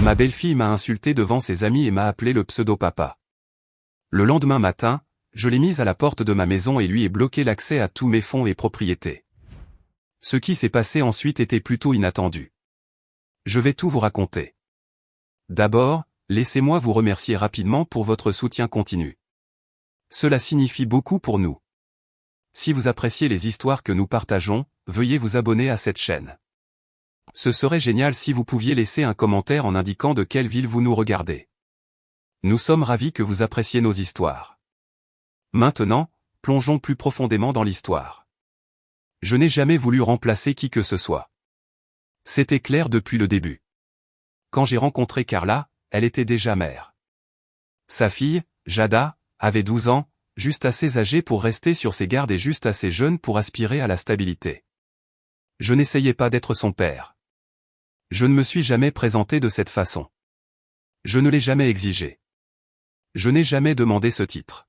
Ma belle-fille m'a insulté devant ses amis et m'a appelé le pseudo-papa. Le lendemain matin, je l'ai mise à la porte de ma maison et lui ai bloqué l'accès à tous mes fonds et propriétés. Ce qui s'est passé ensuite était plutôt inattendu. Je vais tout vous raconter. D'abord, laissez-moi vous remercier rapidement pour votre soutien continu. Cela signifie beaucoup pour nous. Si vous appréciez les histoires que nous partageons, veuillez vous abonner à cette chaîne. Ce serait génial si vous pouviez laisser un commentaire en indiquant de quelle ville vous nous regardez. Nous sommes ravis que vous appréciez nos histoires. Maintenant, plongeons plus profondément dans l'histoire. Je n'ai jamais voulu remplacer qui que ce soit. C'était clair depuis le début. Quand j'ai rencontré Carla, elle était déjà mère. Sa fille, Jada, avait 12 ans, juste assez âgée pour rester sur ses gardes et juste assez jeune pour aspirer à la stabilité. Je n'essayais pas d'être son père. Je ne me suis jamais présenté de cette façon. Je ne l'ai jamais exigé. Je n'ai jamais demandé ce titre.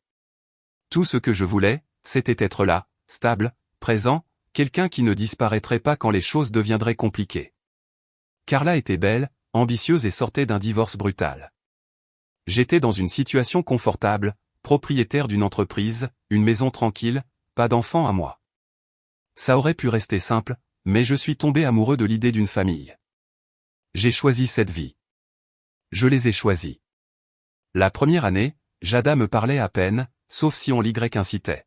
Tout ce que je voulais, c'était être là, stable, présent, quelqu'un qui ne disparaîtrait pas quand les choses deviendraient compliquées. Carla était belle, ambitieuse et sortait d'un divorce brutal. J'étais dans une situation confortable, propriétaire d'une entreprise, une maison tranquille, pas d'enfant à moi. Ça aurait pu rester simple, mais je suis tombé amoureux de l'idée d'une famille. J'ai choisi cette vie. Je les ai choisis. La première année, Jada me parlait à peine, sauf si on l'y incitait.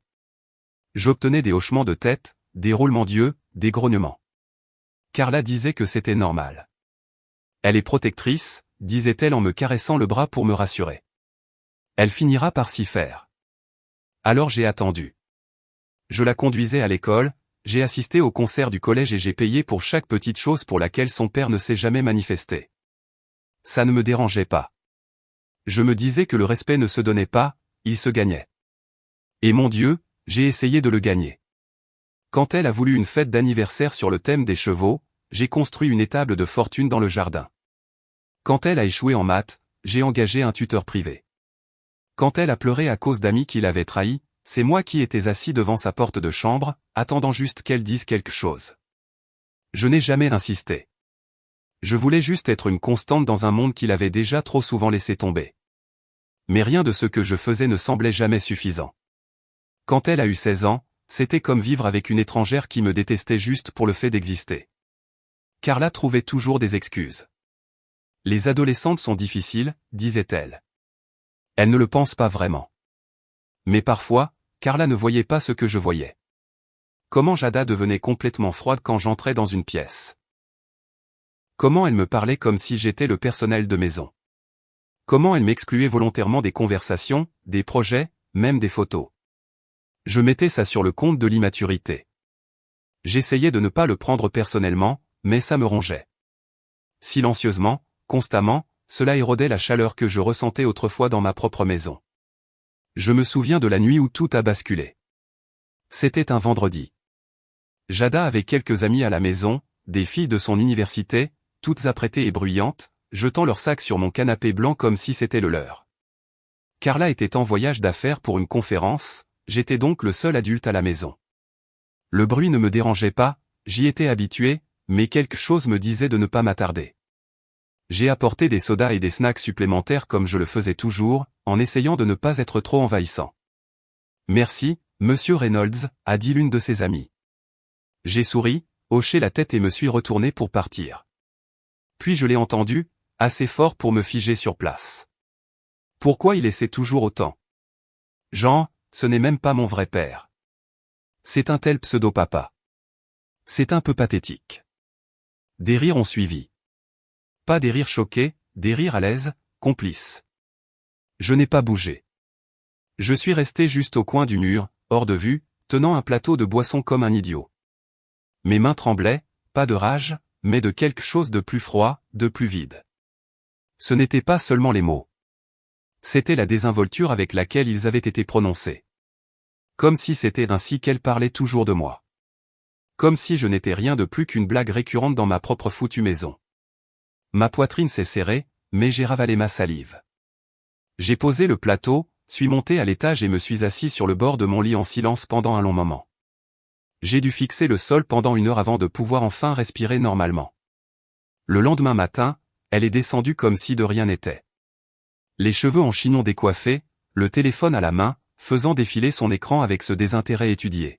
J'obtenais des hochements de tête, des roulements d'yeux, des grognements. Carla disait que c'était normal. Elle est protectrice, disait-elle en me caressant le bras pour me rassurer. Elle finira par s'y faire. Alors j'ai attendu. Je la conduisais à l'école, j'ai assisté au concert du collège et j'ai payé pour chaque petite chose pour laquelle son père ne s'est jamais manifesté. Ça ne me dérangeait pas. Je me disais que le respect ne se donnait pas, il se gagnait. Et mon Dieu, j'ai essayé de le gagner. Quand elle a voulu une fête d'anniversaire sur le thème des chevaux, j'ai construit une étable de fortune dans le jardin. Quand elle a échoué en maths, j'ai engagé un tuteur privé. Quand elle a pleuré à cause d'amis qui l'avaient trahi, c'est moi qui étais assis devant sa porte de chambre, attendant juste qu'elle dise quelque chose. Je n'ai jamais insisté. Je voulais juste être une constante dans un monde qu'il avait déjà trop souvent laissé tomber. Mais rien de ce que je faisais ne semblait jamais suffisant. Quand elle a eu 16 ans, c'était comme vivre avec une étrangère qui me détestait juste pour le fait d'exister. Carla trouvait toujours des excuses. Les adolescentes sont difficiles, disait-elle. Elle ne le pense pas vraiment. Mais parfois, Carla ne voyait pas ce que je voyais. Comment Jada devenait complètement froide quand j'entrais dans une pièce. Comment elle me parlait comme si j'étais le personnel de maison. Comment elle m'excluait volontairement des conversations, des projets, même des photos. Je mettais ça sur le compte de l'immaturité. J'essayais de ne pas le prendre personnellement, mais ça me rongeait. Silencieusement, constamment, cela érodait la chaleur que je ressentais autrefois dans ma propre maison. Je me souviens de la nuit où tout a basculé. C'était un vendredi. Jada avait quelques amis à la maison, des filles de son université, toutes apprêtées et bruyantes, jetant leurs sacs sur mon canapé blanc comme si c'était le leur. Carla était en voyage d'affaires pour une conférence, j'étais donc le seul adulte à la maison. Le bruit ne me dérangeait pas, j'y étais habitué, mais quelque chose me disait de ne pas m'attarder. J'ai apporté des sodas et des snacks supplémentaires comme je le faisais toujours, en essayant de ne pas être trop envahissant. Merci, Monsieur Reynolds, a dit l'une de ses amies. J'ai souri, hoché la tête et me suis retourné pour partir. Puis je l'ai entendu, assez fort pour me figer sur place. Pourquoi il essaie toujours autant? Jean, ce n'est même pas mon vrai père. C'est un tel pseudo-papa. C'est un peu pathétique. Des rires ont suivi. Pas des rires choqués, des rires à l'aise, complices. Je n'ai pas bougé. Je suis resté juste au coin du mur, hors de vue, tenant un plateau de boisson comme un idiot. Mes mains tremblaient, pas de rage, mais de quelque chose de plus froid, de plus vide. Ce n'étaient pas seulement les mots. C'était la désinvolture avec laquelle ils avaient été prononcés. Comme si c'était ainsi qu'elle parlait toujours de moi. Comme si je n'étais rien de plus qu'une blague récurrente dans ma propre foutue maison. Ma poitrine s'est serrée, mais j'ai ravalé ma salive. J'ai posé le plateau, suis monté à l'étage et me suis assis sur le bord de mon lit en silence pendant un long moment. J'ai dû fixer le sol pendant 1 heure avant de pouvoir enfin respirer normalement. Le lendemain matin, elle est descendue comme si de rien n'était. Les cheveux en chignon décoiffés, le téléphone à la main, faisant défiler son écran avec ce désintérêt étudié.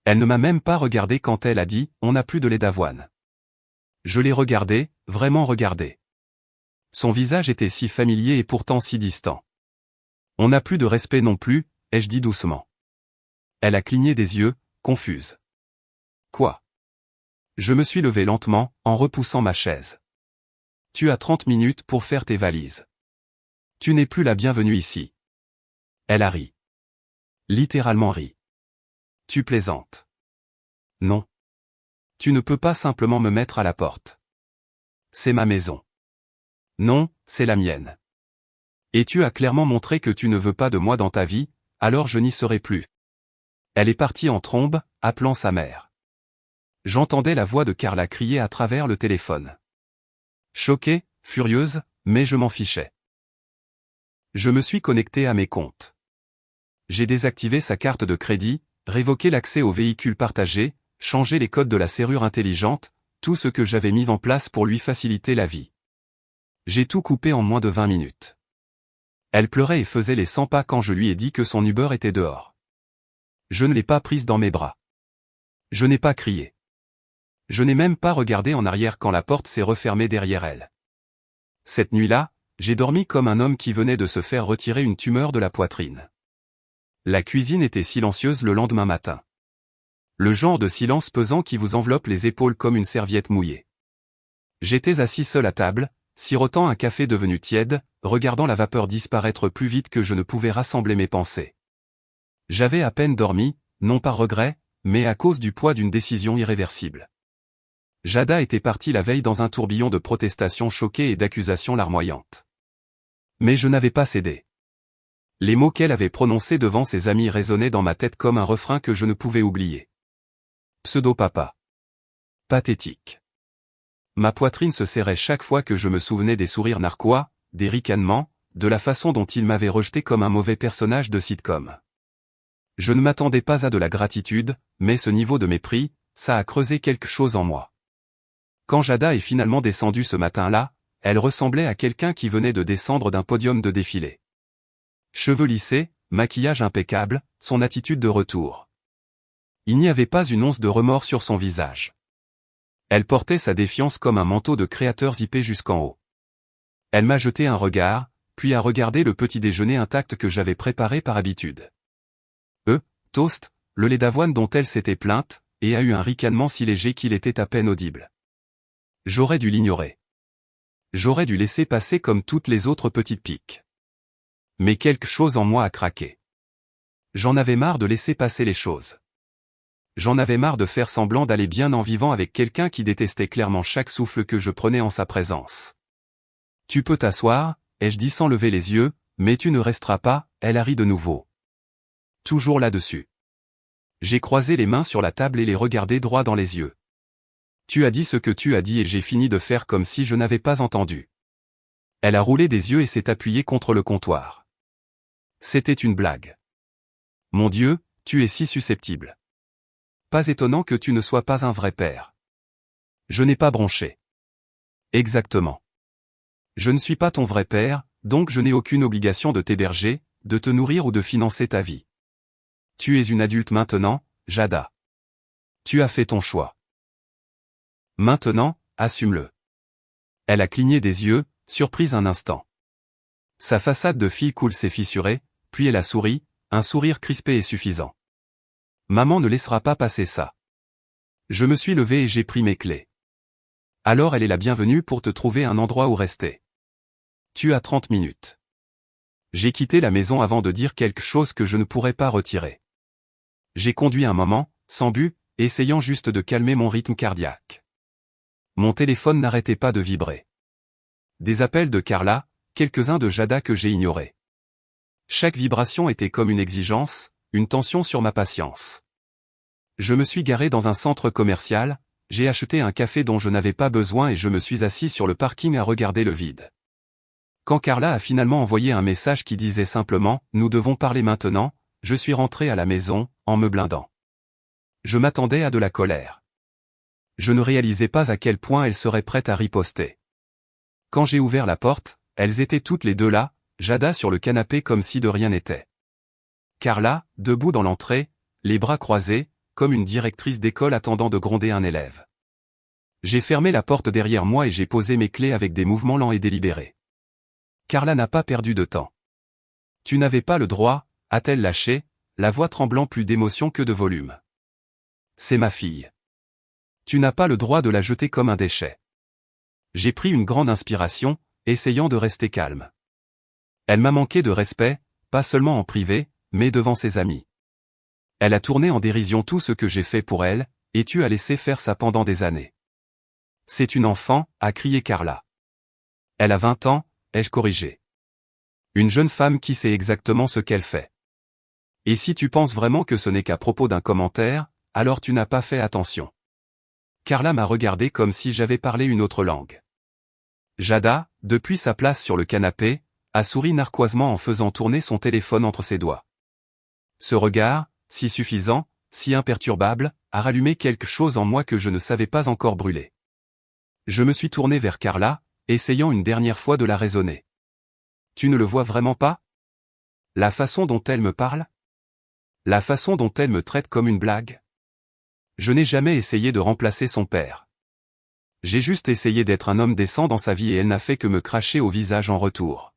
Elle ne m'a même pas regardé quand elle a dit « On n'a plus de lait d'avoine ». Je l'ai regardé, vraiment regardé. Son visage était si familier et pourtant si distant. On n'a plus de respect non plus, ai-je dit doucement. Elle a cligné des yeux, confuse. Quoi? Je me suis levé lentement, en repoussant ma chaise. Tu as 30 minutes pour faire tes valises. Tu n'es plus la bienvenue ici. Elle a ri. Littéralement ri. Tu plaisantes. Non. Tu ne peux pas simplement me mettre à la porte. C'est ma maison. Non, c'est la mienne. Et tu as clairement montré que tu ne veux pas de moi dans ta vie, alors je n'y serai plus. Elle est partie en trombe, appelant sa mère. J'entendais la voix de Carla crier à travers le téléphone. Choquée, furieuse, mais je m'en fichais. Je me suis connecté à mes comptes. J'ai désactivé sa carte de crédit, révoqué l'accès aux véhicules partagés, changé les codes de la serrure intelligente, tout ce que j'avais mis en place pour lui faciliter la vie. J'ai tout coupé en moins de 20 minutes. Elle pleurait et faisait les 100 pas quand je lui ai dit que son Uber était dehors. Je ne l'ai pas prise dans mes bras. Je n'ai pas crié. Je n'ai même pas regardé en arrière quand la porte s'est refermée derrière elle. Cette nuit-là, j'ai dormi comme un homme qui venait de se faire retirer une tumeur de la poitrine. La cuisine était silencieuse le lendemain matin. Le genre de silence pesant qui vous enveloppe les épaules comme une serviette mouillée. J'étais assis seul à table, sirotant un café devenu tiède, regardant la vapeur disparaître plus vite que je ne pouvais rassembler mes pensées. J'avais à peine dormi, non par regret, mais à cause du poids d'une décision irréversible. Jada était partie la veille dans un tourbillon de protestations choquées et d'accusations larmoyantes. Mais je n'avais pas cédé. Les mots qu'elle avait prononcés devant ses amis résonnaient dans ma tête comme un refrain que je ne pouvais oublier. Pseudo-papa. Pathétique. Ma poitrine se serrait chaque fois que je me souvenais des sourires narquois, des ricanements, de la façon dont il m'avait rejeté comme un mauvais personnage de sitcom. Je ne m'attendais pas à de la gratitude, mais ce niveau de mépris, ça a creusé quelque chose en moi. Quand Jada est finalement descendue ce matin-là, elle ressemblait à quelqu'un qui venait de descendre d'un podium de défilé. Cheveux lissés, maquillage impeccable, son attitude de retour. Il n'y avait pas une once de remords sur son visage. Elle portait sa défiance comme un manteau de créateur zippé jusqu'en haut. Elle m'a jeté un regard, puis a regardé le petit déjeuner intact que j'avais préparé par habitude. Toast, le lait d'avoine dont elle s'était plainte, et a eu un ricanement si léger qu'il était à peine audible. J'aurais dû l'ignorer. J'aurais dû laisser passer comme toutes les autres petites piques. Mais quelque chose en moi a craqué. J'en avais marre de laisser passer les choses. J'en avais marre de faire semblant d'aller bien en vivant avec quelqu'un qui détestait clairement chaque souffle que je prenais en sa présence. Tu peux t'asseoir, ai-je dit sans lever les yeux, mais tu ne resteras pas, elle a ri de nouveau. Toujours là-dessus. J'ai croisé les mains sur la table et les regardé droit dans les yeux. Tu as dit ce que tu as dit et j'ai fini de faire comme si je n'avais pas entendu. Elle a roulé des yeux et s'est appuyée contre le comptoir. C'était une blague. Mon Dieu, tu es si susceptible. Pas étonnant que tu ne sois pas un vrai père. Je n'ai pas bronché. Exactement. Je ne suis pas ton vrai père, donc je n'ai aucune obligation de t'héberger, de te nourrir ou de financer ta vie. Tu es une adulte maintenant, Jada. Tu as fait ton choix. Maintenant, assume-le. Elle a cligné des yeux, surprise un instant. Sa façade de fille cool s'est fissurée, puis elle a souri, un sourire crispé et suffisant. Maman ne laissera pas passer ça. Je me suis levé et j'ai pris mes clés. Alors elle est la bienvenue pour te trouver un endroit où rester. Tu as 30 minutes. J'ai quitté la maison avant de dire quelque chose que je ne pourrais pas retirer. J'ai conduit un moment, sans but, essayant juste de calmer mon rythme cardiaque. Mon téléphone n'arrêtait pas de vibrer. Des appels de Carla, quelques-uns de Jada que j'ai ignorés. Chaque vibration était comme une exigence, une tension sur ma patience. Je me suis garé dans un centre commercial, j'ai acheté un café dont je n'avais pas besoin et je me suis assis sur le parking à regarder le vide. Quand Carla a finalement envoyé un message qui disait simplement « Nous devons parler maintenant », je suis rentré à la maison, en me blindant. Je m'attendais à de la colère. Je ne réalisais pas à quel point elle serait prête à riposter. Quand j'ai ouvert la porte, elles étaient toutes les deux là, Jada sur le canapé comme si de rien n'était. Carla, debout dans l'entrée, les bras croisés, comme une directrice d'école attendant de gronder un élève. J'ai fermé la porte derrière moi et j'ai posé mes clés avec des mouvements lents et délibérés. Carla n'a pas perdu de temps. Tu n'avais pas le droit, a-t-elle lâché, la voix tremblant plus d'émotion que de volume. C'est ma fille. Tu n'as pas le droit de la jeter comme un déchet. J'ai pris une grande inspiration, essayant de rester calme. Elle m'a manqué de respect, pas seulement en privé, mais devant ses amis. Elle a tourné en dérision tout ce que j'ai fait pour elle, et tu as laissé faire ça pendant des années. C'est une enfant, a crié Carla. Elle a 20 ans, ai-je corrigé. Une jeune femme qui sait exactement ce qu'elle fait. Et si tu penses vraiment que ce n'est qu'à propos d'un commentaire, alors tu n'as pas fait attention. Carla m'a regardé comme si j'avais parlé une autre langue. Jada, depuis sa place sur le canapé, a souri narquoisement en faisant tourner son téléphone entre ses doigts. Ce regard, si suffisant, si imperturbable, a rallumé quelque chose en moi que je ne savais pas encore brûler. Je me suis tourné vers Carla, essayant une dernière fois de la raisonner. Tu ne le vois vraiment pas? La façon dont elle me parle? La façon dont elle me traite comme une blague? Je n'ai jamais essayé de remplacer son père. J'ai juste essayé d'être un homme décent dans sa vie et elle n'a fait que me cracher au visage en retour.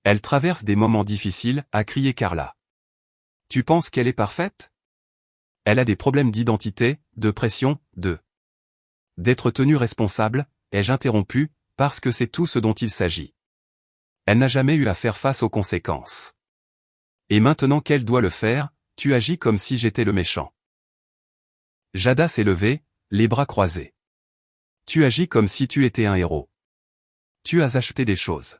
Elle traverse des moments difficiles, a crié Carla. Tu penses qu'elle est parfaite? Elle a des problèmes d'identité, de pression, d'être tenue responsable, ai-je interrompu, parce que c'est tout ce dont il s'agit. Elle n'a jamais eu à faire face aux conséquences. Et maintenant qu'elle doit le faire, tu agis comme si j'étais le méchant. Jada s'est levée, les bras croisés. Tu agis comme si tu étais un héros. Tu as acheté des choses.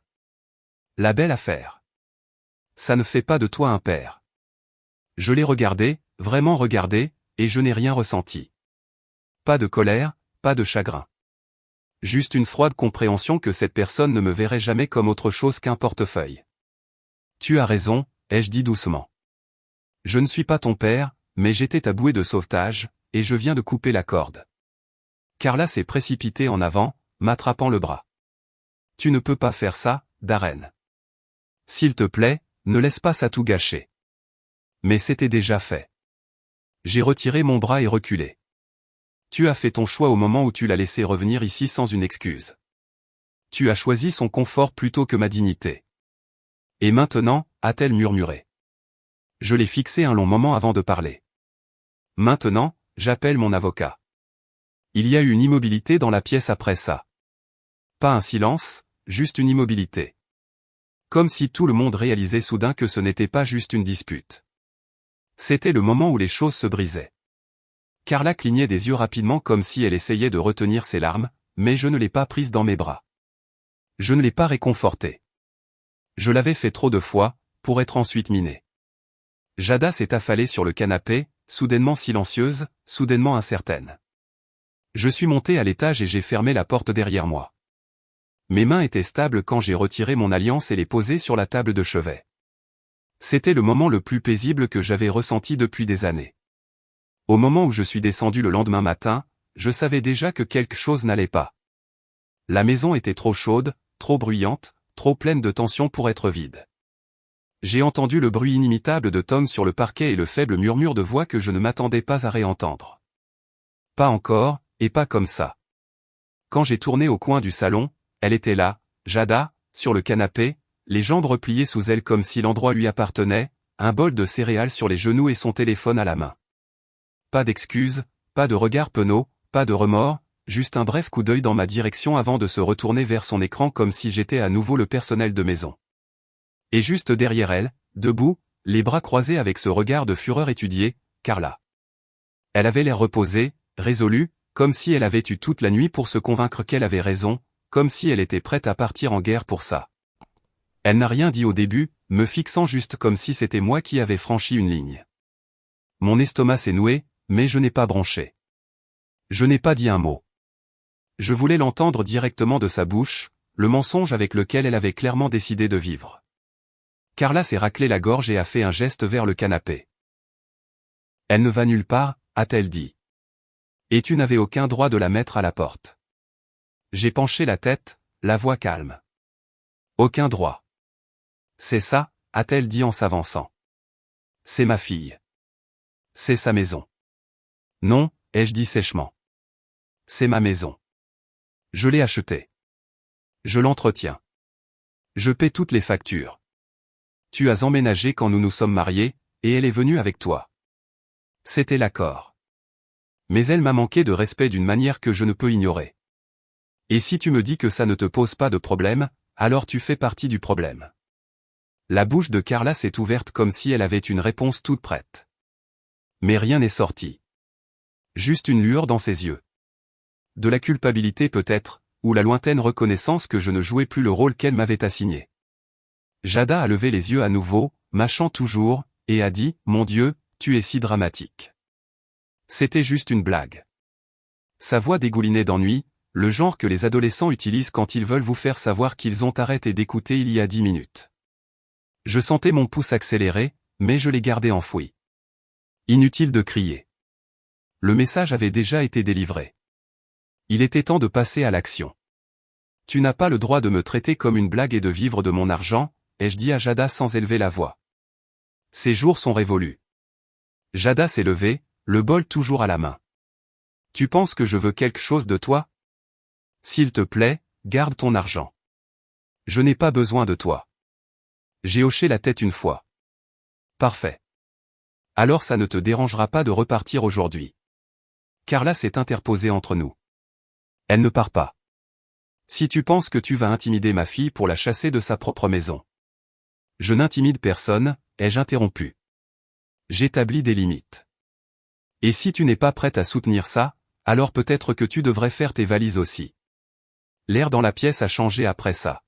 La belle affaire. Ça ne fait pas de toi un père. Je l'ai regardé, vraiment regardé, et je n'ai rien ressenti. Pas de colère, pas de chagrin. Juste une froide compréhension que cette personne ne me verrait jamais comme autre chose qu'un portefeuille. Tu as raison, ai-je dit doucement. Je ne suis pas ton père, mais j'étais ta bouée de sauvetage, et je viens de couper la corde. Carla s'est précipitée en avant, m'attrapant le bras. Tu ne peux pas faire ça, Darren. S'il te plaît, ne laisse pas ça tout gâcher. Mais c'était déjà fait. J'ai retiré mon bras et reculé. Tu as fait ton choix au moment où tu l'as laissé revenir ici sans une excuse. Tu as choisi son confort plutôt que ma dignité. Et maintenant, a-t-elle murmuré. Je l'ai fixé un long moment avant de parler. Maintenant, j'appelle mon avocat. Il y a eu une immobilité dans la pièce après ça. Pas un silence, juste une immobilité. Comme si tout le monde réalisait soudain que ce n'était pas juste une dispute. C'était le moment où les choses se brisaient. Carla clignait des yeux rapidement comme si elle essayait de retenir ses larmes, mais je ne l'ai pas prise dans mes bras. Je ne l'ai pas réconfortée. Je l'avais fait trop de fois, pour être ensuite minée. Jada s'est affalée sur le canapé, soudainement silencieuse, soudainement incertaine. Je suis monté à l'étage et j'ai fermé la porte derrière moi. Mes mains étaient stables quand j'ai retiré mon alliance et les posé sur la table de chevet. C'était le moment le plus paisible que j'avais ressenti depuis des années. Au moment où je suis descendu le lendemain matin, je savais déjà que quelque chose n'allait pas. La maison était trop chaude, trop bruyante, trop pleine de tension pour être vide. J'ai entendu le bruit inimitable de Tom sur le parquet et le faible murmure de voix que je ne m'attendais pas à réentendre. Pas encore, et pas comme ça. Quand j'ai tourné au coin du salon, elle était là, Jada, sur le canapé, les jambes repliées sous elle comme si l'endroit lui appartenait, un bol de céréales sur les genoux et son téléphone à la main. Pas d'excuses, pas de regard penaud, pas de remords, juste un bref coup d'œil dans ma direction avant de se retourner vers son écran comme si j'étais à nouveau le personnel de maison. Et juste derrière elle, debout, les bras croisés avec ce regard de fureur étudié, Carla. Elle avait l'air reposée, résolue, comme si elle avait eu toute la nuit pour se convaincre qu'elle avait raison, comme si elle était prête à partir en guerre pour ça. Elle n'a rien dit au début, me fixant juste comme si c'était moi qui avais franchi une ligne. Mon estomac s'est noué, mais je n'ai pas bronché. Je n'ai pas dit un mot. Je voulais l'entendre directement de sa bouche, le mensonge avec lequel elle avait clairement décidé de vivre. Carla s'est raclé la gorge et a fait un geste vers le canapé. Elle ne va nulle part, a-t-elle dit. Et tu n'avais aucun droit de la mettre à la porte. J'ai penché la tête, la voix calme. Aucun droit. C'est ça, a-t-elle dit en s'avançant. C'est ma fille. C'est sa maison. Non, ai-je dit sèchement. C'est ma maison. Je l'ai achetée. Je l'entretiens. Je paie toutes les factures. Tu as emménagé quand nous nous sommes mariés, et elle est venue avec toi. C'était l'accord. Mais elle m'a manqué de respect d'une manière que je ne peux ignorer. Et si tu me dis que ça ne te pose pas de problème, alors tu fais partie du problème. La bouche de Carla s'est ouverte comme si elle avait une réponse toute prête. Mais rien n'est sorti. Juste une lueur dans ses yeux. De la culpabilité peut-être, ou la lointaine reconnaissance que je ne jouais plus le rôle qu'elle m'avait assigné. Jada a levé les yeux à nouveau, mâchant toujours, et a dit « Mon Dieu, tu es si dramatique. » C'était juste une blague. Sa voix dégoulinait d'ennui, le genre que les adolescents utilisent quand ils veulent vous faire savoir qu'ils ont arrêté d'écouter il y a 10 minutes. Je sentais mon pouce accélérer, mais je l'ai gardé enfoui. Inutile de crier. Le message avait déjà été délivré. Il était temps de passer à l'action. Tu n'as pas le droit de me traiter comme une blague et de vivre de mon argent, ai-je dit à Jada sans élever la voix. Ces jours sont révolus. Jada s'est levée, le bol toujours à la main. Tu penses que je veux quelque chose de toi? S'il te plaît, garde ton argent. Je n'ai pas besoin de toi. J'ai hoché la tête une fois. Parfait. Alors ça ne te dérangera pas de repartir aujourd'hui. Carla s'est interposée entre nous. Elle ne part pas. Si tu penses que tu vas intimider ma fille pour la chasser de sa propre maison. Je n'intimide personne, ai-je interrompu. J'établis des limites. Et si tu n'es pas prête à soutenir ça, alors peut-être que tu devrais faire tes valises aussi. L'air dans la pièce a changé après ça.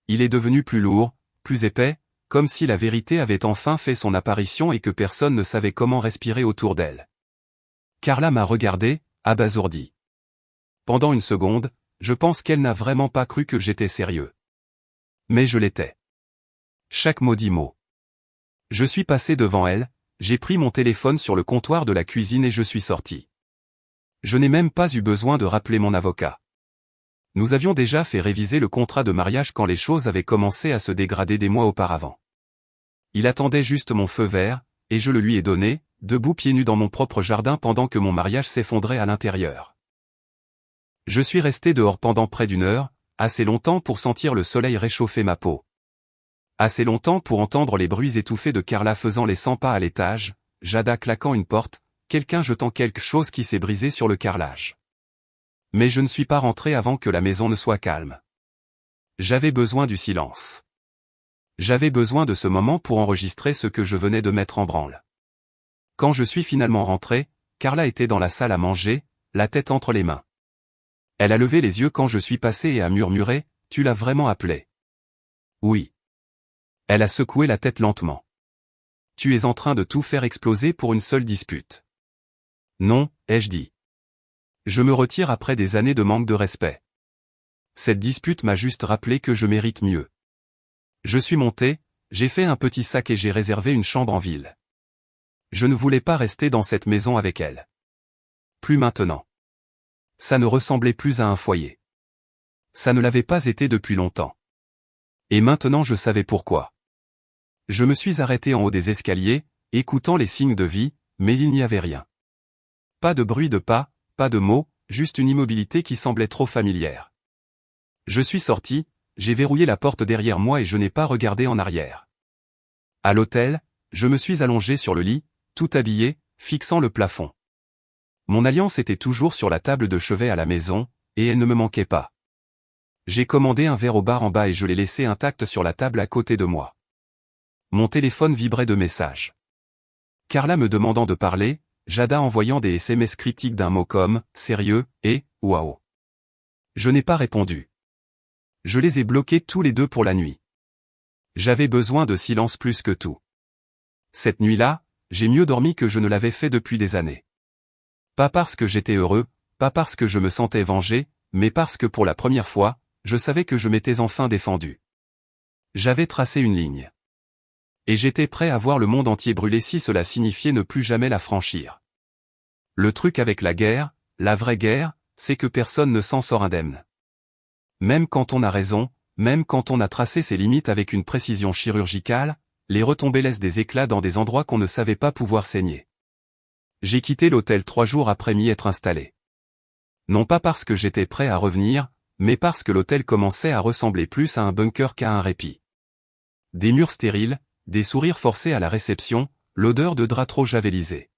Il est devenu plus lourd, plus épais, comme si la vérité avait enfin fait son apparition et que personne ne savait comment respirer autour d'elle. Carla m'a regardé, abasourdi. Pendant une seconde, je pense qu'elle n'a vraiment pas cru que j'étais sérieux. Mais je l'étais. Chaque mot dit mot. Je suis passé devant elle, j'ai pris mon téléphone sur le comptoir de la cuisine et je suis sorti. Je n'ai même pas eu besoin de rappeler mon avocat. Nous avions déjà fait réviser le contrat de mariage quand les choses avaient commencé à se dégrader des mois auparavant. Il attendait juste mon feu vert, et je le lui ai donné, debout pieds nus dans mon propre jardin pendant que mon mariage s'effondrait à l'intérieur. Je suis resté dehors pendant près d'une heure, assez longtemps pour sentir le soleil réchauffer ma peau. Assez longtemps pour entendre les bruits étouffés de Carla faisant les 100 pas à l'étage, Jada claquant une porte, quelqu'un jetant quelque chose qui s'est brisé sur le carrelage. Mais je ne suis pas rentré avant que la maison ne soit calme. J'avais besoin du silence. J'avais besoin de ce moment pour enregistrer ce que je venais de mettre en branle. Quand je suis finalement rentré, Carla était dans la salle à manger, la tête entre les mains. Elle a levé les yeux quand je suis passé et a murmuré, « Tu l'as vraiment appelé ?» Oui. Elle a secoué la tête lentement. « Tu es en train de tout faire exploser pour une seule dispute. » Non, ai-je dit. Je me retire après des années de manque de respect. Cette dispute m'a juste rappelé que je mérite mieux. Je suis monté, j'ai fait un petit sac et j'ai réservé une chambre en ville. Je ne voulais pas rester dans cette maison avec elle. Plus maintenant. Ça ne ressemblait plus à un foyer. Ça ne l'avait pas été depuis longtemps. Et maintenant je savais pourquoi. Je me suis arrêté en haut des escaliers, écoutant les signes de vie, mais il n'y avait rien. Pas de bruit de pas, pas de mots, juste une immobilité qui semblait trop familière. Je suis sorti, j'ai verrouillé la porte derrière moi et je n'ai pas regardé en arrière. À l'hôtel, je me suis allongé sur le lit, tout habillé, fixant le plafond. Mon alliance était toujours sur la table de chevet à la maison, et elle ne me manquait pas. J'ai commandé un verre au bar en bas et je l'ai laissé intact sur la table à côté de moi. Mon téléphone vibrait de messages. Carla me demandant de parler, Jada envoyant des SMS critiques d'un mot comme « sérieux » et « waouh ». Je n'ai pas répondu. Je les ai bloqués tous les deux pour la nuit. J'avais besoin de silence plus que tout. Cette nuit-là, j'ai mieux dormi que je ne l'avais fait depuis des années. Pas parce que j'étais heureux, pas parce que je me sentais vengé, mais parce que pour la première fois, je savais que je m'étais enfin défendu. J'avais tracé une ligne. Et j'étais prêt à voir le monde entier brûler si cela signifiait ne plus jamais la franchir. Le truc avec la guerre, la vraie guerre, c'est que personne ne s'en sort indemne. Même quand on a raison, même quand on a tracé ses limites avec une précision chirurgicale, les retombées laissent des éclats dans des endroits qu'on ne savait pas pouvoir saigner. J'ai quitté l'hôtel 3 jours après m'y être installé. Non pas parce que j'étais prêt à revenir, mais parce que l'hôtel commençait à ressembler plus à un bunker qu'à un répit. Des murs stériles, des sourires forcés à la réception, l'odeur de draps trop javelisés.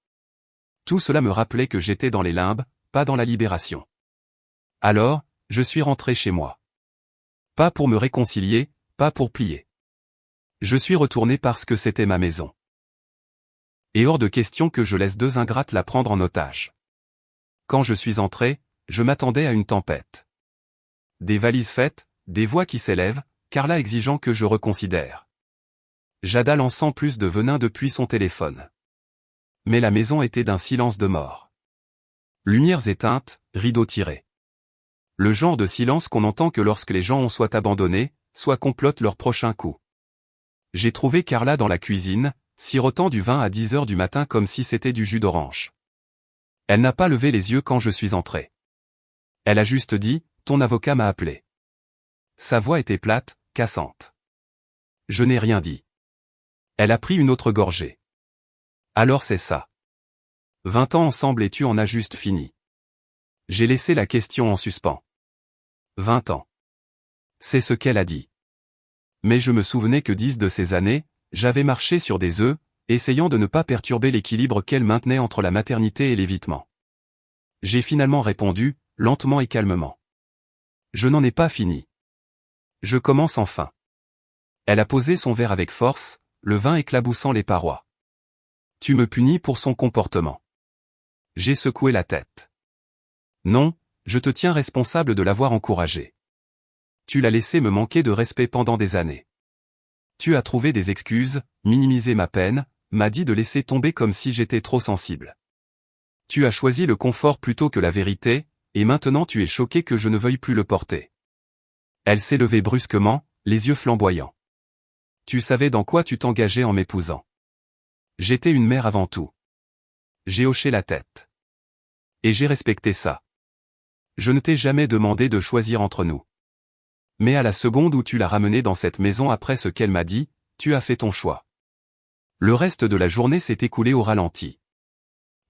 Tout cela me rappelait que j'étais dans les limbes, pas dans la libération. Alors, je suis rentré chez moi. Pas pour me réconcilier, pas pour plier. Je suis retourné parce que c'était ma maison. Et hors de question que je laisse deux ingrates la prendre en otage. Quand je suis entré, je m'attendais à une tempête. Des valises faites, des voix qui s'élèvent, Carla exigeant que je reconsidère. Jada lançant plus de venin depuis son téléphone. Mais la maison était d'un silence de mort. Lumières éteintes, rideaux tirés. Le genre de silence qu'on entend que lorsque les gens ont soit abandonné, soit complotent leur prochain coup. J'ai trouvé Carla dans la cuisine, sirotant du vin à 10 heures du matin comme si c'était du jus d'orange. Elle n'a pas levé les yeux quand je suis entré. Elle a juste dit, « Ton avocat m'a appelé ». Sa voix était plate, cassante. Je n'ai rien dit. Elle a pris une autre gorgée. Alors c'est ça. 20 ans ensemble et tu en as juste fini. J'ai laissé la question en suspens. 20 ans. C'est ce qu'elle a dit. Mais je me souvenais que 10 de ces années, j'avais marché sur des œufs, essayant de ne pas perturber l'équilibre qu'elle maintenait entre la maternité et l'évitement. J'ai finalement répondu, lentement et calmement. Je n'en ai pas fini. Je commence enfin. Elle a posé son verre avec force, le vin éclaboussant les parois. Tu me punis pour son comportement. J'ai secoué la tête. Non, je te tiens responsable de l'avoir encouragé. Tu l'as laissé me manquer de respect pendant des années. Tu as trouvé des excuses, minimisé ma peine, m'as dit de laisser tomber comme si j'étais trop sensible. Tu as choisi le confort plutôt que la vérité, et maintenant tu es choqué que je ne veuille plus le porter. Elle s'est levée brusquement, les yeux flamboyants. Tu savais dans quoi tu t'engageais en m'épousant. J'étais une mère avant tout. J'ai hoché la tête. Et j'ai respecté ça. Je ne t'ai jamais demandé de choisir entre nous. Mais à la seconde où tu l'as ramenée dans cette maison après ce qu'elle m'a dit, tu as fait ton choix. Le reste de la journée s'est écoulé au ralenti.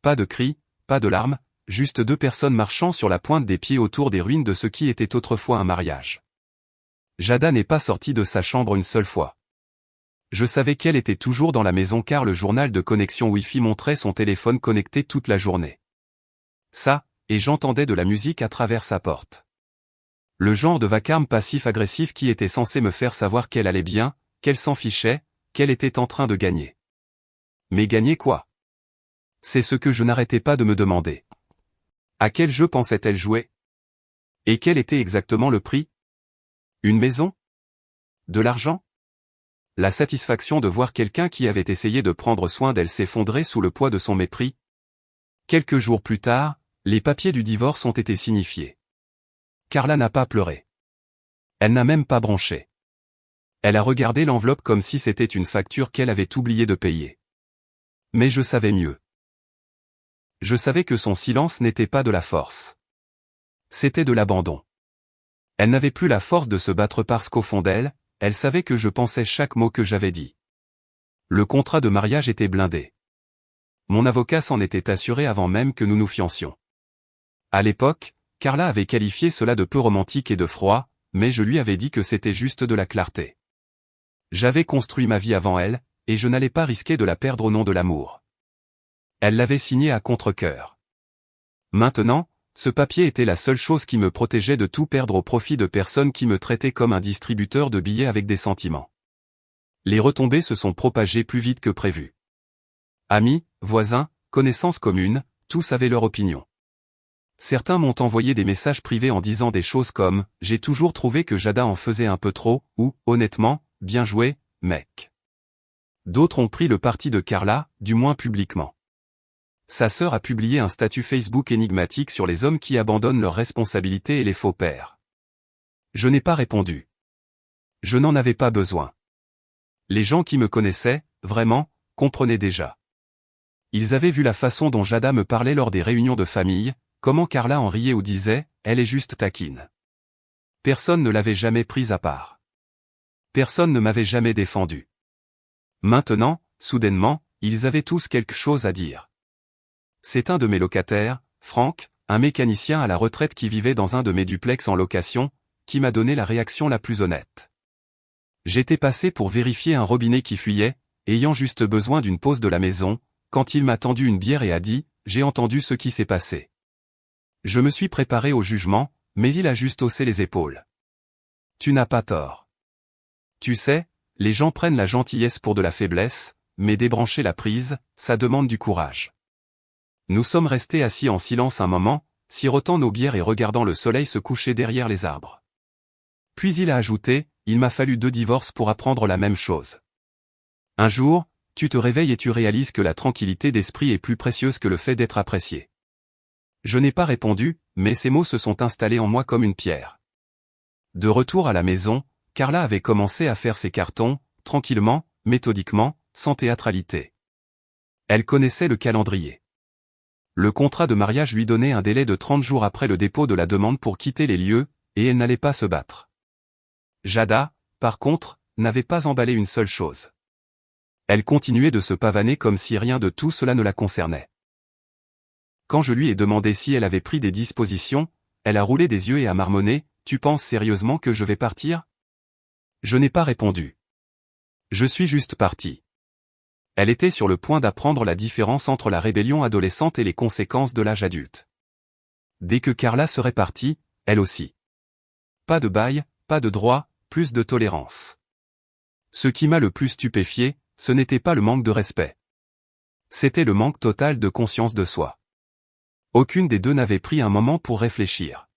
Pas de cris, pas de larmes, juste deux personnes marchant sur la pointe des pieds autour des ruines de ce qui était autrefois un mariage. Jada n'est pas sortie de sa chambre une seule fois. Je savais qu'elle était toujours dans la maison car le journal de connexion Wi-Fi montrait son téléphone connecté toute la journée. Ça, et j'entendais de la musique à travers sa porte. Le genre de vacarme passif-agressif qui était censé me faire savoir qu'elle allait bien, qu'elle s'en fichait, qu'elle était en train de gagner. Mais gagner quoi? C'est ce que je n'arrêtais pas de me demander. À quel jeu pensait-elle jouer? Et quel était exactement le prix? Une maison? De l'argent? La satisfaction de voir quelqu'un qui avait essayé de prendre soin d'elle s'effondrer sous le poids de son mépris? Quelques jours plus tard, les papiers du divorce ont été signifiés. Carla n'a pas pleuré. Elle n'a même pas bronché. Elle a regardé l'enveloppe comme si c'était une facture qu'elle avait oublié de payer. Mais je savais mieux. Je savais que son silence n'était pas de la force. C'était de l'abandon. Elle n'avait plus la force de se battre parce qu'au fond d'elle, elle savait que je pensais chaque mot que j'avais dit. Le contrat de mariage était blindé. Mon avocat s'en était assuré avant même que nous nous fiancions. À l'époque, Carla avait qualifié cela de peu romantique et de froid, mais je lui avais dit que c'était juste de la clarté. J'avais construit ma vie avant elle, et je n'allais pas risquer de la perdre au nom de l'amour. Elle l'avait signé à contre-cœur. Maintenant, ce papier était la seule chose qui me protégeait de tout perdre au profit de personnes qui me traitaient comme un distributeur de billets avec des sentiments. Les retombées se sont propagées plus vite que prévu. Amis, voisins, connaissances communes, tous avaient leur opinion. Certains m'ont envoyé des messages privés en disant des choses comme « J'ai toujours trouvé que Jada en faisait un peu trop » ou « Honnêtement, bien joué, mec ». D'autres ont pris le parti de Carla, du moins publiquement. Sa sœur a publié un statut Facebook énigmatique sur les hommes qui abandonnent leurs responsabilités et les faux pères. Je n'ai pas répondu. Je n'en avais pas besoin. Les gens qui me connaissaient, vraiment, comprenaient déjà. Ils avaient vu la façon dont Jada me parlait lors des réunions de famille, comment Carla en riait ou disait « Elle est juste taquine ». Personne ne l'avait jamais prise à part. Personne ne m'avait jamais défendu. Maintenant, soudainement, ils avaient tous quelque chose à dire. C'est un de mes locataires, Franck, un mécanicien à la retraite qui vivait dans un de mes duplex en location, qui m'a donné la réaction la plus honnête. J'étais passé pour vérifier un robinet qui fuyait, ayant juste besoin d'une pause de la maison, quand il m'a tendu une bière et a dit « J'ai entendu ce qui s'est passé ». Je me suis préparé au jugement, mais il a juste haussé les épaules. Tu n'as pas tort. Tu sais, les gens prennent la gentillesse pour de la faiblesse, mais débrancher la prise, ça demande du courage. Nous sommes restés assis en silence un moment, sirotant nos bières et regardant le soleil se coucher derrière les arbres. Puis il a ajouté, il m'a fallu 2 divorces pour apprendre la même chose. Un jour, tu te réveilles et tu réalises que la tranquillité d'esprit est plus précieuse que le fait d'être apprécié. Je n'ai pas répondu, mais ces mots se sont installés en moi comme une pierre. De retour à la maison, Carla avait commencé à faire ses cartons, tranquillement, méthodiquement, sans théâtralité. Elle connaissait le calendrier. Le contrat de mariage lui donnait un délai de 30 jours après le dépôt de la demande pour quitter les lieux, et elle n'allait pas se battre. Jada, par contre, n'avait pas emballé une seule chose. Elle continuait de se pavaner comme si rien de tout cela ne la concernait. Quand je lui ai demandé si elle avait pris des dispositions, elle a roulé des yeux et a marmonné, « Tu penses sérieusement que je vais partir ?» Je n'ai pas répondu. Je suis juste parti. Elle était sur le point d'apprendre la différence entre la rébellion adolescente et les conséquences de l'âge adulte. Dès que Carla serait partie, elle aussi. Pas de bail, pas de droit, plus de tolérance. Ce qui m'a le plus stupéfié, ce n'était pas le manque de respect. C'était le manque total de conscience de soi. Aucune des deux n'avait pris un moment pour réfléchir.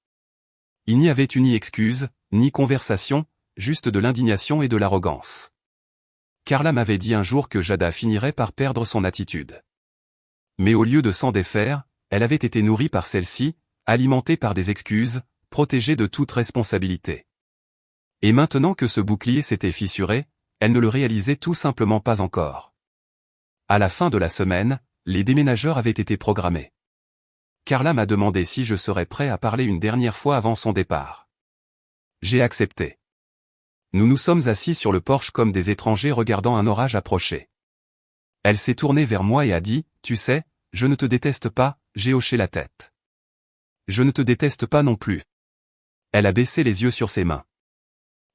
Il n'y avait eu ni excuse, ni conversation, juste de l'indignation et de l'arrogance. Carla m'avait dit un jour que Jada finirait par perdre son attitude. Mais au lieu de s'en défaire, elle avait été nourrie par celle-ci, alimentée par des excuses, protégée de toute responsabilité. Et maintenant que ce bouclier s'était fissuré, elle ne le réalisait tout simplement pas encore. À la fin de la semaine, les déménageurs avaient été programmés. Carla m'a demandé si je serais prêt à parler une dernière fois avant son départ. J'ai accepté. Nous nous sommes assis sur le porche comme des étrangers regardant un orage approcher. Elle s'est tournée vers moi et a dit, « Tu sais, je ne te déteste pas », j'ai hoché la tête. « Je ne te déteste pas non plus. » Elle a baissé les yeux sur ses mains.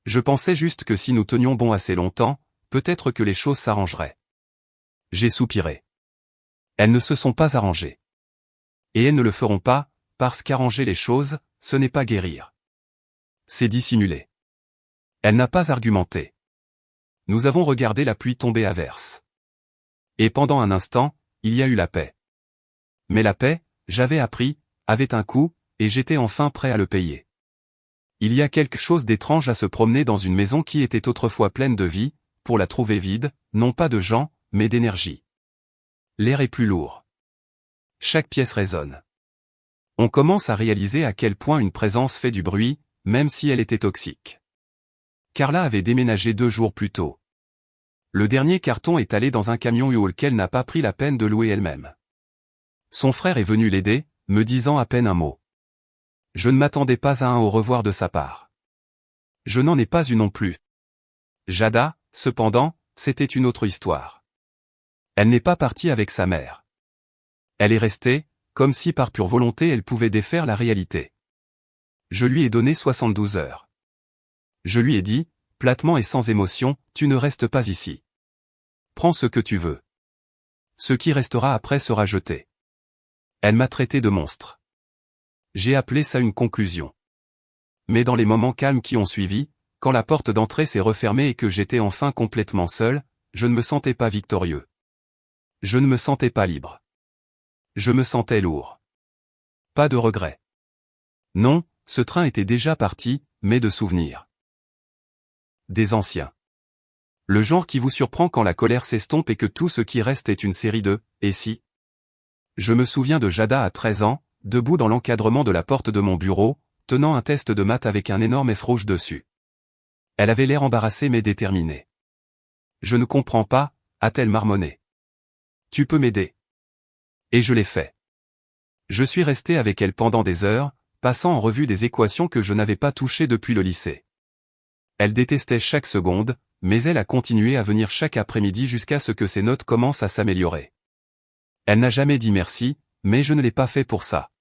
Je pensais juste que si nous tenions bon assez longtemps, peut-être que les choses s'arrangeraient. J'ai soupiré. Elles ne se sont pas arrangées. Et elles ne le feront pas, parce qu'arranger les choses, ce n'est pas guérir. C'est dissimuler. Elle n'a pas argumenté. Nous avons regardé la pluie tomber à verse. Et pendant un instant, il y a eu la paix. Mais la paix, j'avais appris, avait un coût, et j'étais enfin prêt à le payer. Il y a quelque chose d'étrange à se promener dans une maison qui était autrefois pleine de vie, pour la trouver vide, non pas de gens, mais d'énergie. L'air est plus lourd. Chaque pièce résonne. On commence à réaliser à quel point une présence fait du bruit, même si elle était toxique. Carla avait déménagé 2 jours plus tôt. Le dernier carton est allé dans un camion U-Haul qu'elle n'a pas pris la peine de louer elle-même. Son frère est venu l'aider, me disant à peine un mot. Je ne m'attendais pas à un au revoir de sa part. Je n'en ai pas eu non plus. Jada, cependant, c'était une autre histoire. Elle n'est pas partie avec sa mère. Elle est restée, comme si par pure volonté elle pouvait défaire la réalité. Je lui ai donné 72 heures. Je lui ai dit, platement et sans émotion, tu ne restes pas ici. Prends ce que tu veux. Ce qui restera après sera jeté. Elle m'a traité de monstre. J'ai appelé ça une conclusion. Mais dans les moments calmes qui ont suivi, quand la porte d'entrée s'est refermée et que j'étais enfin complètement seul, je ne me sentais pas victorieux. Je ne me sentais pas libre. Je me sentais lourd. Pas de regret. Non, ce train était déjà parti, mais de souvenirs. Des anciens. Le genre qui vous surprend quand la colère s'estompe et que tout ce qui reste est une série de « et si ». Je me souviens de Jada à 13 ans, debout dans l'encadrement de la porte de mon bureau, tenant un test de maths avec un énorme F rouge dessus. Elle avait l'air embarrassée mais déterminée. « Je ne comprends pas », a-t-elle marmonné. « Tu peux m'aider ?» Et je l'ai fait. Je suis resté avec elle pendant des heures, passant en revue des équations que je n'avais pas touchées depuis le lycée. Elle détestait chaque seconde, mais elle a continué à venir chaque après-midi jusqu'à ce que ses notes commencent à s'améliorer. Elle n'a jamais dit merci, mais je ne l'ai pas fait pour ça.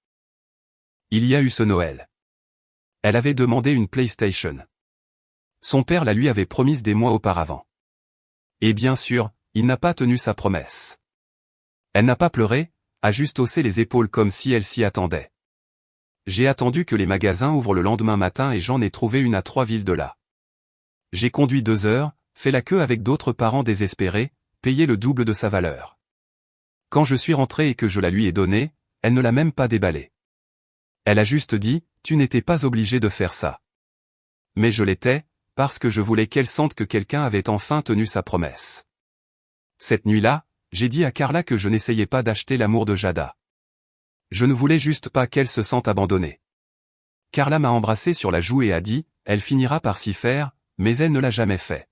Il y a eu ce Noël. Elle avait demandé une PlayStation. Son père la lui avait promise des mois auparavant. Et bien sûr, il n'a pas tenu sa promesse. Elle n'a pas pleuré, a juste haussé les épaules comme si elle s'y attendait. J'ai attendu que les magasins ouvrent le lendemain matin et j'en ai trouvé une à 3 villes de là. J'ai conduit 2 heures, fait la queue avec d'autres parents désespérés, payé le double de sa valeur. Quand je suis rentré et que je la lui ai donnée, elle ne l'a même pas déballée. Elle a juste dit, tu n'étais pas obligé de faire ça. Mais je l'étais, parce que je voulais qu'elle sente que quelqu'un avait enfin tenu sa promesse. Cette nuit-là, j'ai dit à Carla que je n'essayais pas d'acheter l'amour de Jada. Je ne voulais juste pas qu'elle se sente abandonnée. Carla m'a embrassé sur la joue et a dit, elle finira par s'y faire, mais elle ne l'a jamais fait.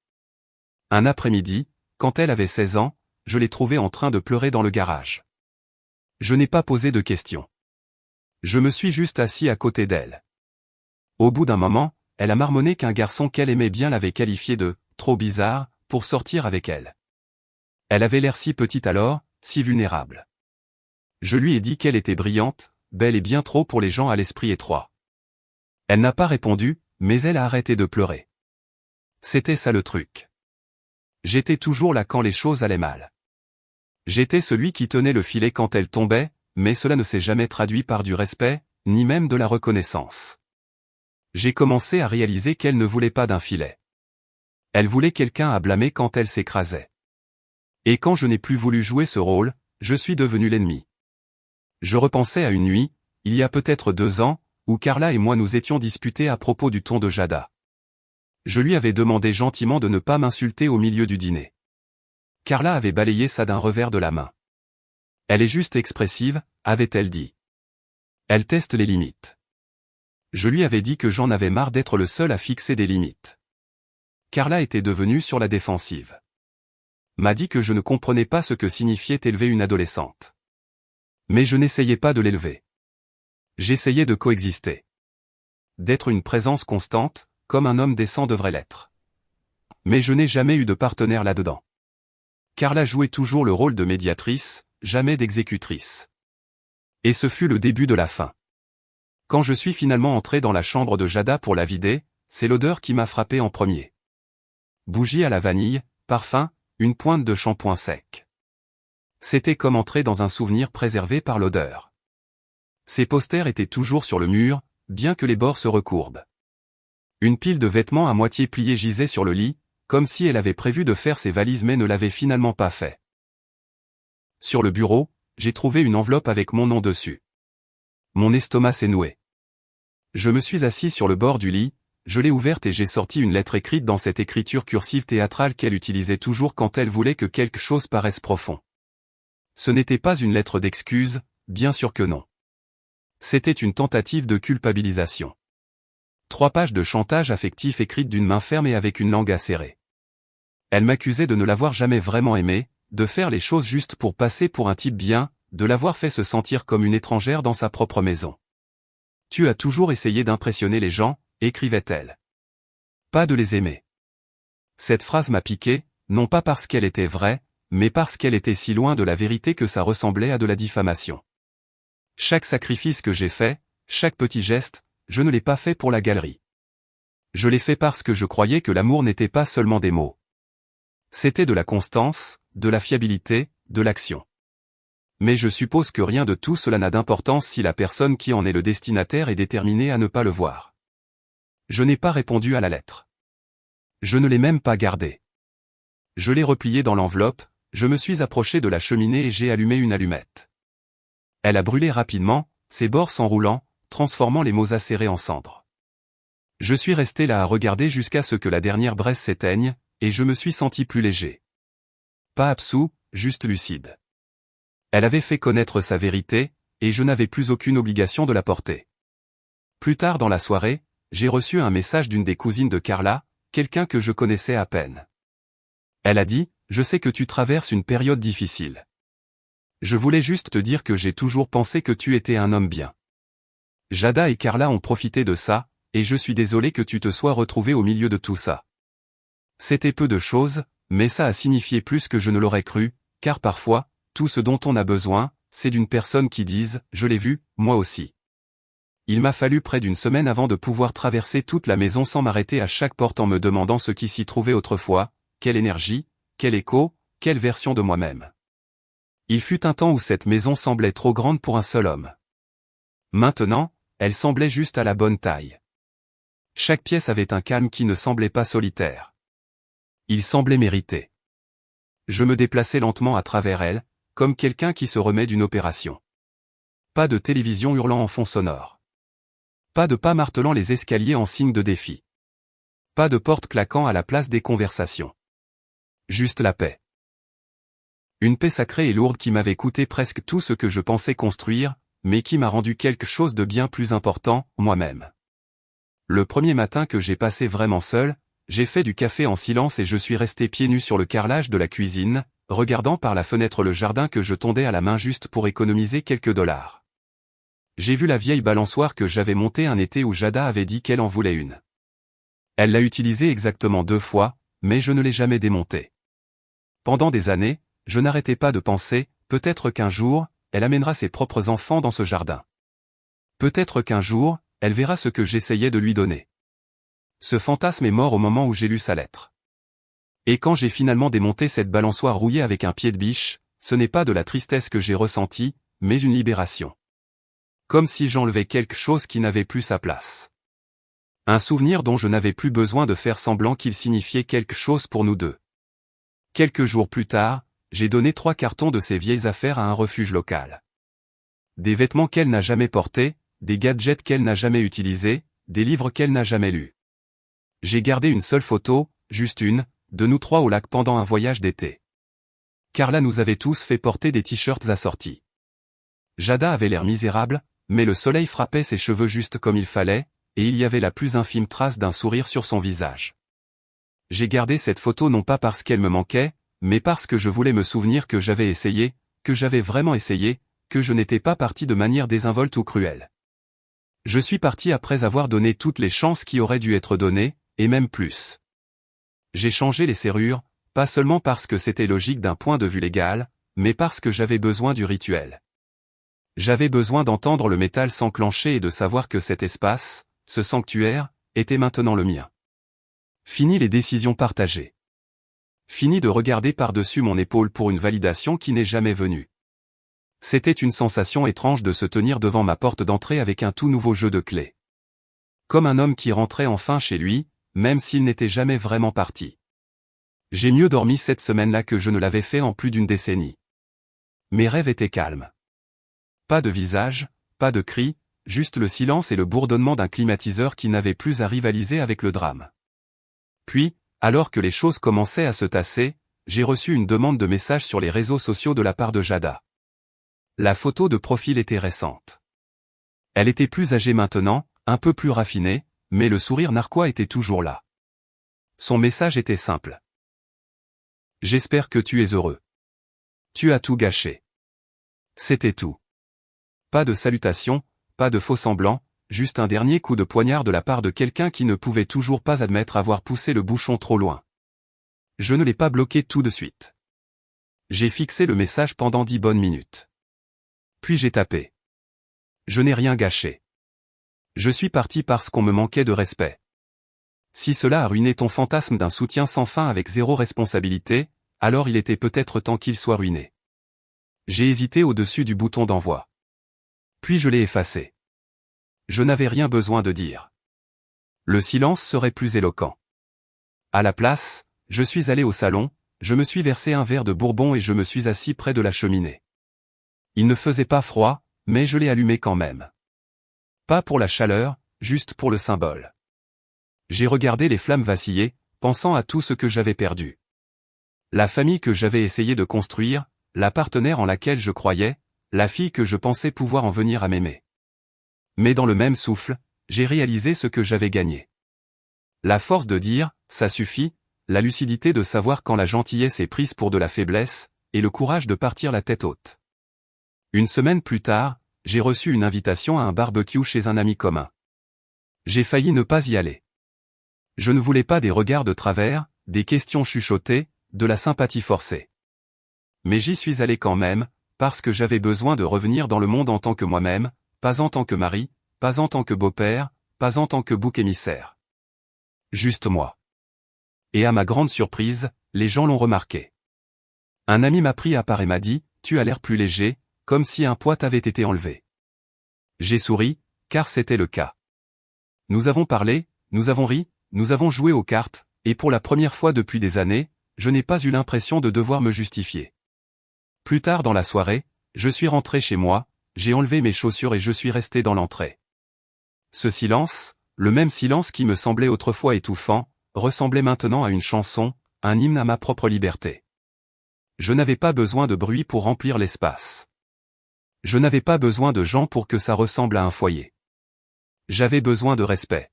Un après-midi, quand elle avait 16 ans, je l'ai trouvée en train de pleurer dans le garage. Je n'ai pas posé de questions. Je me suis juste assis à côté d'elle. Au bout d'un moment, elle a marmonné qu'un garçon qu'elle aimait bien l'avait qualifié de « trop bizarre » pour sortir avec elle. Elle avait l'air si petite alors, si vulnérable. Je lui ai dit qu'elle était brillante, belle et bien trop pour les gens à l'esprit étroit. Elle n'a pas répondu, mais elle a arrêté de pleurer. C'était ça le truc. J'étais toujours là quand les choses allaient mal. J'étais celui qui tenait le filet quand elle tombait, mais cela ne s'est jamais traduit par du respect, ni même de la reconnaissance. J'ai commencé à réaliser qu'elle ne voulait pas d'un filet. Elle voulait quelqu'un à blâmer quand elle s'écrasait. Et quand je n'ai plus voulu jouer ce rôle, je suis devenu l'ennemi. Je repensais à une nuit, il y a peut-être 2 ans, où Carla et moi nous étions disputés à propos du ton de Jada. Je lui avais demandé gentiment de ne pas m'insulter au milieu du dîner. Carla avait balayé ça d'un revers de la main. Elle est juste expressive, avait-elle dit. Elle teste les limites. Je lui avais dit que j'en avais marre d'être le seul à fixer des limites. Carla était devenue sur la défensive. M'a dit que je ne comprenais pas ce que signifiait élever une adolescente. Mais je n'essayais pas de l'élever. J'essayais de coexister. D'être une présence constante, comme un homme décent devrait l'être. Mais je n'ai jamais eu de partenaire là-dedans. Carla jouait toujours le rôle de médiatrice, jamais d'exécutrice. Et ce fut le début de la fin. Quand je suis finalement entré dans la chambre de Jada pour la vider, c'est l'odeur qui m'a frappé en premier. Bougie à la vanille, parfum, une pointe de shampoing sec. C'était comme entrer dans un souvenir préservé par l'odeur. Ses posters étaient toujours sur le mur, bien que les bords se recourbent. Une pile de vêtements à moitié pliés gisait sur le lit, comme si elle avait prévu de faire ses valises mais ne l'avait finalement pas fait. Sur le bureau, j'ai trouvé une enveloppe avec mon nom dessus. Mon estomac s'est noué. Je me suis assis sur le bord du lit, je l'ai ouverte et j'ai sorti une lettre écrite dans cette écriture cursive théâtrale qu'elle utilisait toujours quand elle voulait que quelque chose paraisse profond. Ce n'était pas une lettre d'excuse, bien sûr que non. C'était une tentative de culpabilisation. 3 pages de chantage affectif écrites d'une main ferme et avec une langue acérée. Elle m'accusait de ne l'avoir jamais vraiment aimé, de faire les choses juste pour passer pour un type bien, de l'avoir fait se sentir comme une étrangère dans sa propre maison. Tu as toujours essayé d'impressionner les gens, écrivait-elle. Pas de les aimer. Cette phrase m'a piqué, non pas parce qu'elle était vraie, mais parce qu'elle était si loin de la vérité que ça ressemblait à de la diffamation. Chaque sacrifice que j'ai fait, chaque petit geste, je ne l'ai pas fait pour la galerie. Je l'ai fait parce que je croyais que l'amour n'était pas seulement des mots. C'était de la constance, de la fiabilité, de l'action. Mais je suppose que rien de tout cela n'a d'importance si la personne qui en est le destinataire est déterminée à ne pas le voir. Je n'ai pas répondu à la lettre. Je ne l'ai même pas gardée. Je l'ai repliée dans l'enveloppe, je me suis approché de la cheminée et j'ai allumé une allumette. Elle a brûlé rapidement, ses bords s'enroulant, transformant les mots acérés en cendres. Je suis resté là à regarder jusqu'à ce que la dernière braise s'éteigne, et je me suis senti plus léger. Pas absous, juste lucide. Elle avait fait connaître sa vérité, et je n'avais plus aucune obligation de la porter. Plus tard dans la soirée, j'ai reçu un message d'une des cousines de Carla, quelqu'un que je connaissais à peine. Elle a dit, « Je sais que tu traverses une période difficile. Je voulais juste te dire que j'ai toujours pensé que tu étais un homme bien. » Jada et Carla ont profité de ça, et je suis désolé que tu te sois retrouvé au milieu de tout ça. C'était peu de choses, mais ça a signifié plus que je ne l'aurais cru, car parfois, tout ce dont on a besoin, c'est d'une personne qui dise « Je l'ai vu, moi aussi ». Il m'a fallu près d'une semaine avant de pouvoir traverser toute la maison sans m'arrêter à chaque porte en me demandant ce qui s'y trouvait autrefois, quelle énergie, quel écho, quelle version de moi-même. Il fut un temps où cette maison semblait trop grande pour un seul homme. Maintenant, elle semblait juste à la bonne taille. Chaque pièce avait un calme qui ne semblait pas solitaire. Il semblait mériter. Je me déplaçais lentement à travers elle, comme quelqu'un qui se remet d'une opération. Pas de télévision hurlant en fond sonore. Pas de pas martelant les escaliers en signe de défi. Pas de porte claquant à la place des conversations. Juste la paix. Une paix sacrée et lourde qui m'avait coûté presque tout ce que je pensais construire, mais qui m'a rendu quelque chose de bien plus important, moi-même. Le premier matin que j'ai passé vraiment seul, j'ai fait du café en silence et je suis resté pieds nus sur le carrelage de la cuisine, regardant par la fenêtre le jardin que je tondais à la main juste pour économiser quelques dollars. J'ai vu la vieille balançoire que j'avais montée un été où Jada avait dit qu'elle en voulait une. Elle l'a utilisée exactement 2 fois, mais je ne l'ai jamais démontée. Pendant des années, je n'arrêtais pas de penser, peut-être qu'un jour, elle amènera ses propres enfants dans ce jardin. Peut-être qu'un jour, elle verra ce que j'essayais de lui donner. Ce fantasme est mort au moment où j'ai lu sa lettre. Et quand j'ai finalement démonté cette balançoire rouillée avec un pied de biche, ce n'est pas de la tristesse que j'ai ressentie, mais une libération. Comme si j'enlevais quelque chose qui n'avait plus sa place. Un souvenir dont je n'avais plus besoin de faire semblant qu'il signifiait quelque chose pour nous deux. Quelques jours plus tard, j'ai donné 3 cartons de ces vieilles affaires à un refuge local. Des vêtements qu'elle n'a jamais portés, des gadgets qu'elle n'a jamais utilisés, des livres qu'elle n'a jamais lus. J'ai gardé une seule photo, juste une, de nous 3 au lac pendant un voyage d'été. Carla nous avait tous fait porter des t-shirts assortis. Jada avait l'air misérable, mais le soleil frappait ses cheveux juste comme il fallait, et il y avait la plus infime trace d'un sourire sur son visage. J'ai gardé cette photo non pas parce qu'elle me manquait, mais parce que je voulais me souvenir que j'avais essayé, que j'avais vraiment essayé, que je n'étais pas parti de manière désinvolte ou cruelle. Je suis parti après avoir donné toutes les chances qui auraient dû être données, et même plus. J'ai changé les serrures, pas seulement parce que c'était logique d'un point de vue légal, mais parce que j'avais besoin du rituel. J'avais besoin d'entendre le métal s'enclencher et de savoir que cet espace, ce sanctuaire, était maintenant le mien. Fini les décisions partagées. Fini de regarder par-dessus mon épaule pour une validation qui n'est jamais venue. C'était une sensation étrange de se tenir devant ma porte d'entrée avec un tout nouveau jeu de clés. Comme un homme qui rentrait enfin chez lui, même s'il n'était jamais vraiment parti. J'ai mieux dormi cette semaine-là que je ne l'avais fait en plus d'une décennie. Mes rêves étaient calmes. Pas de visage, pas de cris, juste le silence et le bourdonnement d'un climatiseur qui n'avait plus à rivaliser avec le drame. Puis, alors que les choses commençaient à se tasser, j'ai reçu une demande de message sur les réseaux sociaux de la part de Jada. La photo de profil était récente. Elle était plus âgée maintenant, un peu plus raffinée, mais le sourire narquois était toujours là. Son message était simple. J'espère que tu es heureux. Tu as tout gâché. C'était tout. Pas de salutations, pas de faux semblants, juste un dernier coup de poignard de la part de quelqu'un qui ne pouvait toujours pas admettre avoir poussé le bouchon trop loin. Je ne l'ai pas bloqué tout de suite. J'ai fixé le message pendant 10 bonnes minutes. Puis j'ai tapé. Je n'ai rien gâché. Je suis parti parce qu'on me manquait de respect. Si cela a ruiné ton fantasme d'un soutien sans fin avec 0 responsabilité, alors il était peut-être temps qu'il soit ruiné. J'ai hésité au-dessus du bouton d'envoi. Puis je l'ai effacé. Je n'avais rien besoin de dire. Le silence serait plus éloquent. À la place, je suis allé au salon, je me suis versé un verre de bourbon et je me suis assis près de la cheminée. Il ne faisait pas froid, mais je l'ai allumé quand même. Pas pour la chaleur, juste pour le symbole. J'ai regardé les flammes vaciller, pensant à tout ce que j'avais perdu. La famille que j'avais essayé de construire, la partenaire en laquelle je croyais, la fille que je pensais pouvoir en venir à m'aimer. Mais dans le même souffle, j'ai réalisé ce que j'avais gagné. La force de dire, ça suffit, la lucidité de savoir quand la gentillesse est prise pour de la faiblesse, et le courage de partir la tête haute. Une semaine plus tard, j'ai reçu une invitation à un barbecue chez un ami commun. J'ai failli ne pas y aller. Je ne voulais pas des regards de travers, des questions chuchotées, de la sympathie forcée. Mais j'y suis allé quand même, parce que j'avais besoin de revenir dans le monde en tant que moi-même, pas en tant que mari, pas en tant que beau-père, pas en tant que bouc émissaire. Juste moi. Et à ma grande surprise, les gens l'ont remarqué. Un ami m'a pris à part et m'a dit, « Tu as l'air plus léger, comme si un poids t'avait été enlevé. » J'ai souri, car c'était le cas. Nous avons parlé, nous avons ri, nous avons joué aux cartes, et pour la première fois depuis des années, je n'ai pas eu l'impression de devoir me justifier. Plus tard dans la soirée, je suis rentré chez moi, j'ai enlevé mes chaussures et je suis resté dans l'entrée. Ce silence, le même silence qui me semblait autrefois étouffant, ressemblait maintenant à une chanson, un hymne à ma propre liberté. Je n'avais pas besoin de bruit pour remplir l'espace. Je n'avais pas besoin de gens pour que ça ressemble à un foyer. J'avais besoin de respect.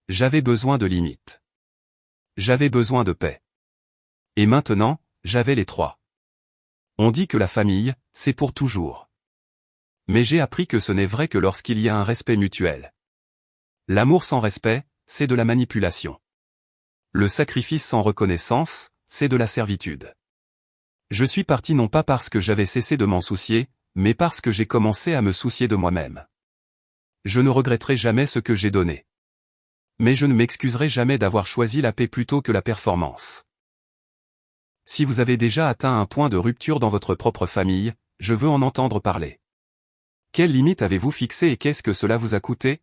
J'avais besoin de limites. J'avais besoin de paix. Et maintenant, j'avais les trois. On dit que la famille, c'est pour toujours. Mais j'ai appris que ce n'est vrai que lorsqu'il y a un respect mutuel. L'amour sans respect, c'est de la manipulation. Le sacrifice sans reconnaissance, c'est de la servitude. Je suis parti non pas parce que j'avais cessé de m'en soucier, mais parce que j'ai commencé à me soucier de moi-même. Je ne regretterai jamais ce que j'ai donné. Mais je ne m'excuserai jamais d'avoir choisi la paix plutôt que la performance. Si vous avez déjà atteint un point de rupture dans votre propre famille, je veux en entendre parler. Quelles limites avez-vous fixées et qu'est-ce que cela vous a coûté?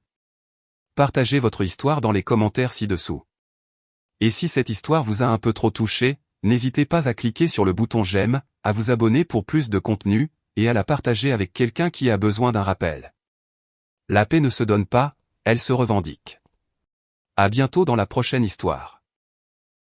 Partagez votre histoire dans les commentaires ci-dessous. Et si cette histoire vous a un peu trop touché, n'hésitez pas à cliquer sur le bouton j'aime, à vous abonner pour plus de contenu, et à la partager avec quelqu'un qui a besoin d'un rappel. La paix ne se donne pas, elle se revendique. À bientôt dans la prochaine histoire.